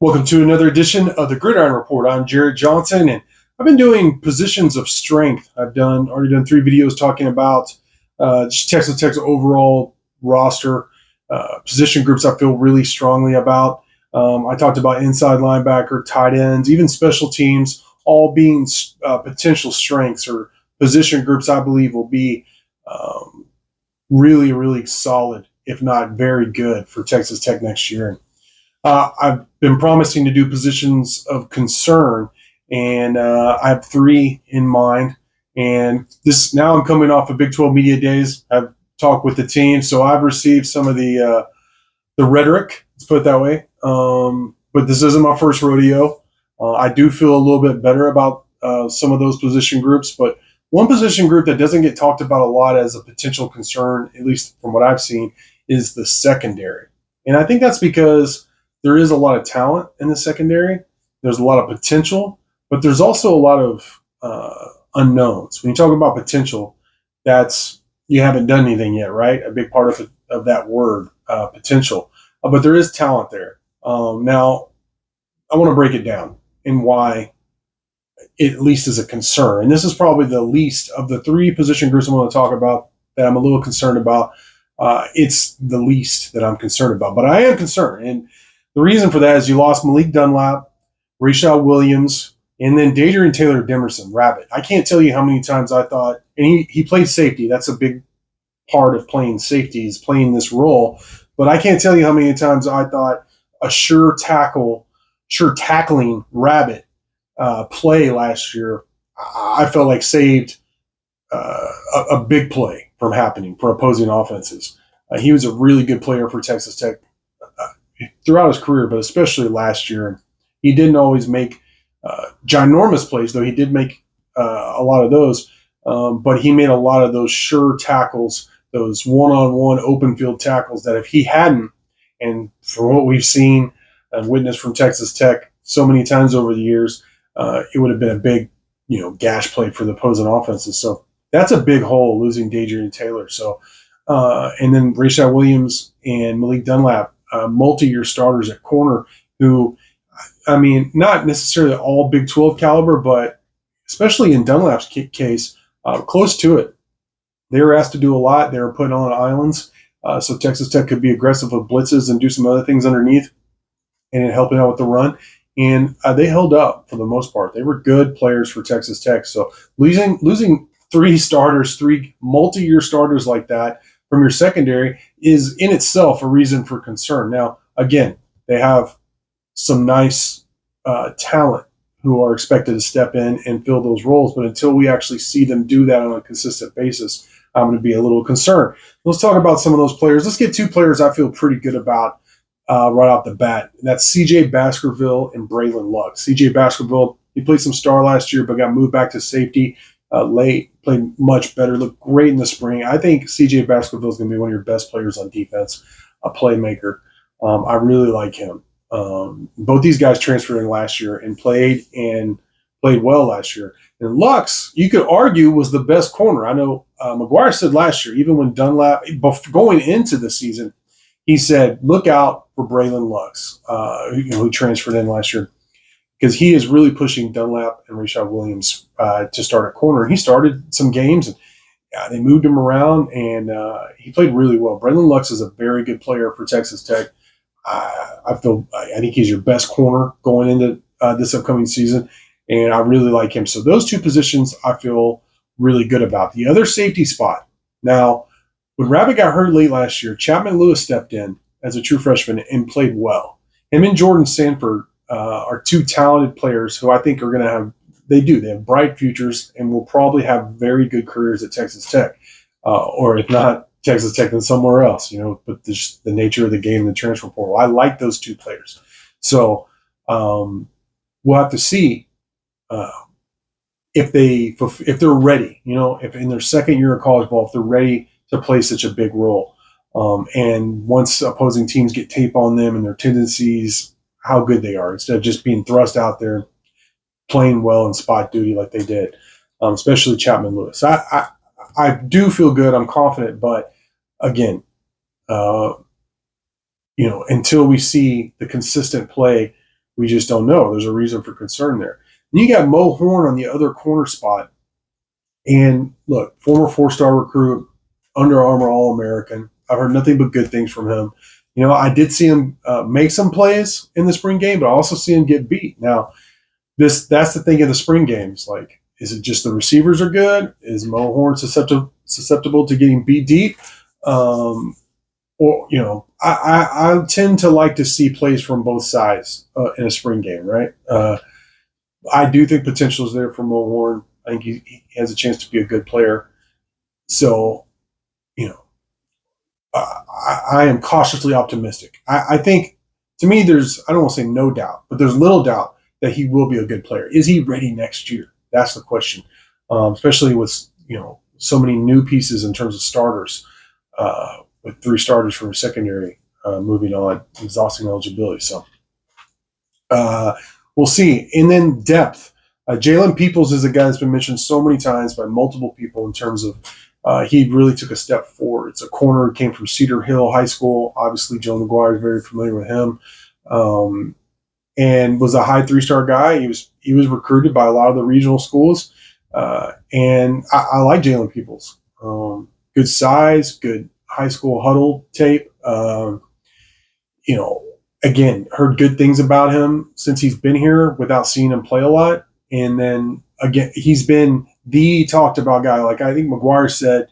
Welcome to another edition of the Gridiron Report. I'm Jared Johnson, and I've been doing positions of strength. I've already done 3 videos talking about just Texas Tech's overall roster, position groups I feel really strongly about. I talked about inside linebacker, tight ends, even special teams, all being potential strengths or position groups I believe will be really, really solid, if not very good, for Texas Tech next year. I've been promising to do positions of concern, and I have 3 in mind. And this now I'm coming off of Big 12 Media Days. I've talked with the team, so I've received some of the rhetoric. Let's put it that way. But this isn't my first rodeo. I do feel a little bit better about some of those position groups, but one position group that doesn't get talked about a lot as a potential concern, at least from what I've seen, is the secondary. And I think that's because there is a lot of talent in the secondary. There's a lot of potential, but there's also a lot of unknowns. When you talk about potential, that's you haven't done anything yet, right? A big part of that word, potential. But there is talent there. Now, I want to break it down and why it at least is a concern. And this is probably the least of the 3 position groups I'm going to talk about that I'm a little concerned about. It's the least that I'm concerned about, but I am concerned. And the reason for that is you lost Malik Dunlap, Rashad Williams, and then Dadrian Taylor Demerson, Rabbit. I can't tell you how many times I thought, and he played safety. That's a big part of playing safety is playing this role. But I can't tell you how many times I thought a sure tackling Rabbit play last year, I felt like saved a big play from happening for opposing offenses. He was a really good player for Texas Tech throughout his career, but especially last year. He didn't always make ginormous plays, though he did make a lot of those. But he made a lot of those sure tackles, those one-on-one open field tackles that if he hadn't, and from what we've seen and witnessed from Texas Tech so many times over the years, it would have been a big, gash play for the opposing offenses. So that's a big hole, losing Dadrian Taylor. So, and then Rashad Williams and Malik Dunlap, multi-year starters at corner who, not necessarily all Big 12 caliber, but especially in Dunlap's case, close to it. They were asked to do a lot. They were put on islands. So Texas Tech could be aggressive with blitzes and do some other things underneath and helping out with the run. And they held up for the most part. They were good players for Texas Tech. So losing 3 starters, 3 multi-year starters like that from your secondary is in itself a reason for concern. Now, again, they have some nice talent who are expected to step in and fill those roles, but until we actually see them do that on a consistent basis, I'm going to be a little concerned. Let's talk about some of those players. Let's get 2 players I feel pretty good about right off the bat. And that's C.J. Baskerville and Braylon Luck. C.J. Baskerville, he played some star last year, but got moved back to safety late, played much better, looked great in the spring. I think C.J. Baskerville is going to be one of your best players on defense, a playmaker. I really like him. Both these guys transferred in last year and played well last year. And Lux, you could argue, was the best corner. I know McGuire said last year, even when Dunlap, going into the season, he said, look out for Braylon Lux, who transferred in last year, because he is really pushing Dunlap and Rashad Williams to start at corner. He started some games, and they moved him around, and he played really well. Braylon Lux is a very good player for Texas Tech. I think he's your best corner going into this upcoming season, and I really like him. So those 2 positions I feel really good about. The other safety spot. Now, when Rabbit got hurt late last year, Chapman Lewis stepped in as a true freshman and played well. Him and Jordan Sanford are 2 talented players who I think are going to have – they have bright futures and will probably have very good careers at Texas Tech, or if not Texas Tech, then somewhere else, but the nature of the game, the transfer portal. I like those 2 players. So we'll have to see if they're ready, if in their second year of college ball, if they're ready to play such a big role. And once opposing teams get tape on them and their tendencies, how good they are, instead of just being thrust out there playing well in spot duty like they did, especially Chapman Lewis. I do feel good. I'm confident, but again, until we see the consistent play We just don't know. There's a reason for concern there. And you got Mo Horn on the other corner spot. And look, former 4-star recruit, Under Armour All-American. I've heard nothing but good things from him. I did see him make some plays in the spring game, but I also see him get beat. Now, that's the thing of the spring games. Like, is it just the receivers are good? Is Mo Horn susceptible to getting beat deep? I tend to like to see plays from both sides in a spring game, right? I do think potential is there for Mo Horn. I think he has a chance to be a good player. So, I am cautiously optimistic. I think, to me, I don't want to say no doubt, but there's little doubt that he will be a good player. Is he ready next year? That's the question, especially with, so many new pieces in terms of starters, with 3 starters from secondary moving on, exhausting eligibility. So we'll see. And then depth. Jalen Peoples is a guy that's been mentioned so many times by multiple people in terms of he really took a step forward. It's a corner who came from Cedar Hill High School. Obviously, Joe McGuire is very familiar with him, and was a high 3-star guy. He was recruited by a lot of the regional schools, and I like Jalen Peoples. Good size, good high school huddle tape. Again, heard good things about him since he's been here without seeing him play a lot. And then again, he's been the talked about guy. Like I think McGuire said,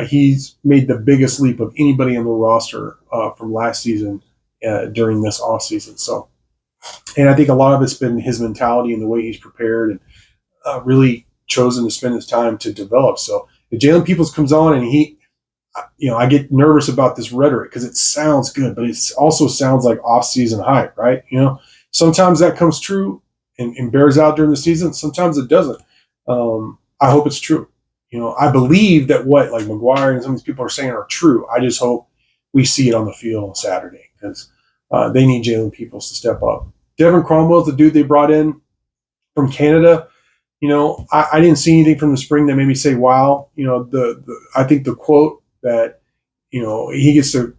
he's made the biggest leap of anybody on the roster from last season during this off season. So, and I think a lot of it's been his mentality and the way he's prepared and really chosen to spend his time to develop. So if Jalen Peoples comes on and I get nervous about this rhetoric because it sounds good, but it also sounds like off-season hype, right? Sometimes that comes true and bears out during the season. Sometimes it doesn't. I hope it's true. I believe that what like McGuire and some of these people are saying are true. I just hope we see it on the field on Saturday because they need Jalen Peoples to step up. Devin Cromwell's the dude they brought in from Canada. I didn't see anything from the spring that made me say, wow. I think the quote that, he gets to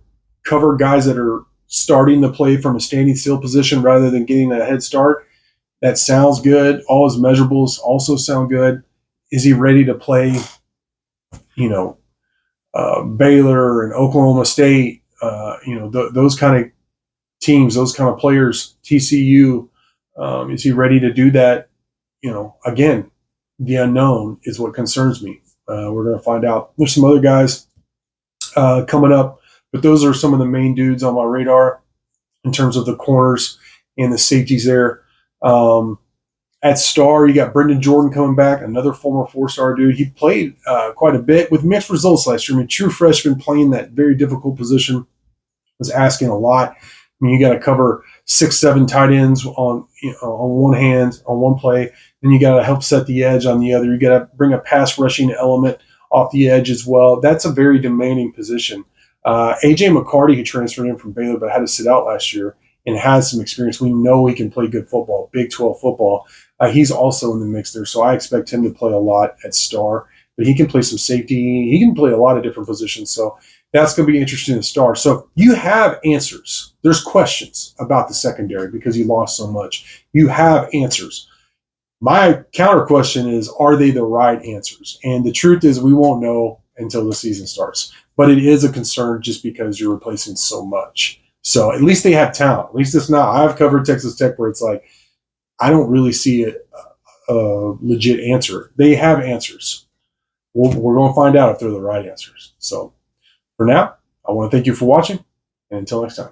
cover guys that are starting to play from a standing still position rather than getting a head start. That sounds good. All his measurables also sound good. Is he ready to play, Baylor and Oklahoma State, those kind of teams, those kind of players, TCU? Is he ready to do that? Again, the unknown is what concerns me. We're going to find out. There's some other guys coming up, but those are some of the main dudes on my radar in terms of the corners and the safeties there. At star, you got Brendan Jordan coming back, another former 4-star dude. He played quite a bit with mixed results last year. True freshman playing that very difficult position was asking a lot. You got to cover 6-7 tight ends on one hand on one play. Then you got to help set the edge on the other. You got to bring a pass rushing element off the edge as well. That's a very demanding position. AJ McCarty, who transferred in from Baylor but had to sit out last year and has some experience. We know he can play good football, Big 12 football. He's also in the mix there, so I expect him to play a lot at star. But he can play some safety. He can play a lot of different positions. So that's going to be interesting to star. So you have answers. There's questions about the secondary because you lost so much. You have answers. My counter question is, are they the right answers? And the truth is we won't know until the season starts. But it is a concern just because you're replacing so much. So at least they have talent. At least it's not. I've covered Texas Tech where it's like, I don't really see a legit answer. They have answers. We're going to find out if they're the right answers. So for now, I want to thank you for watching, and until next time.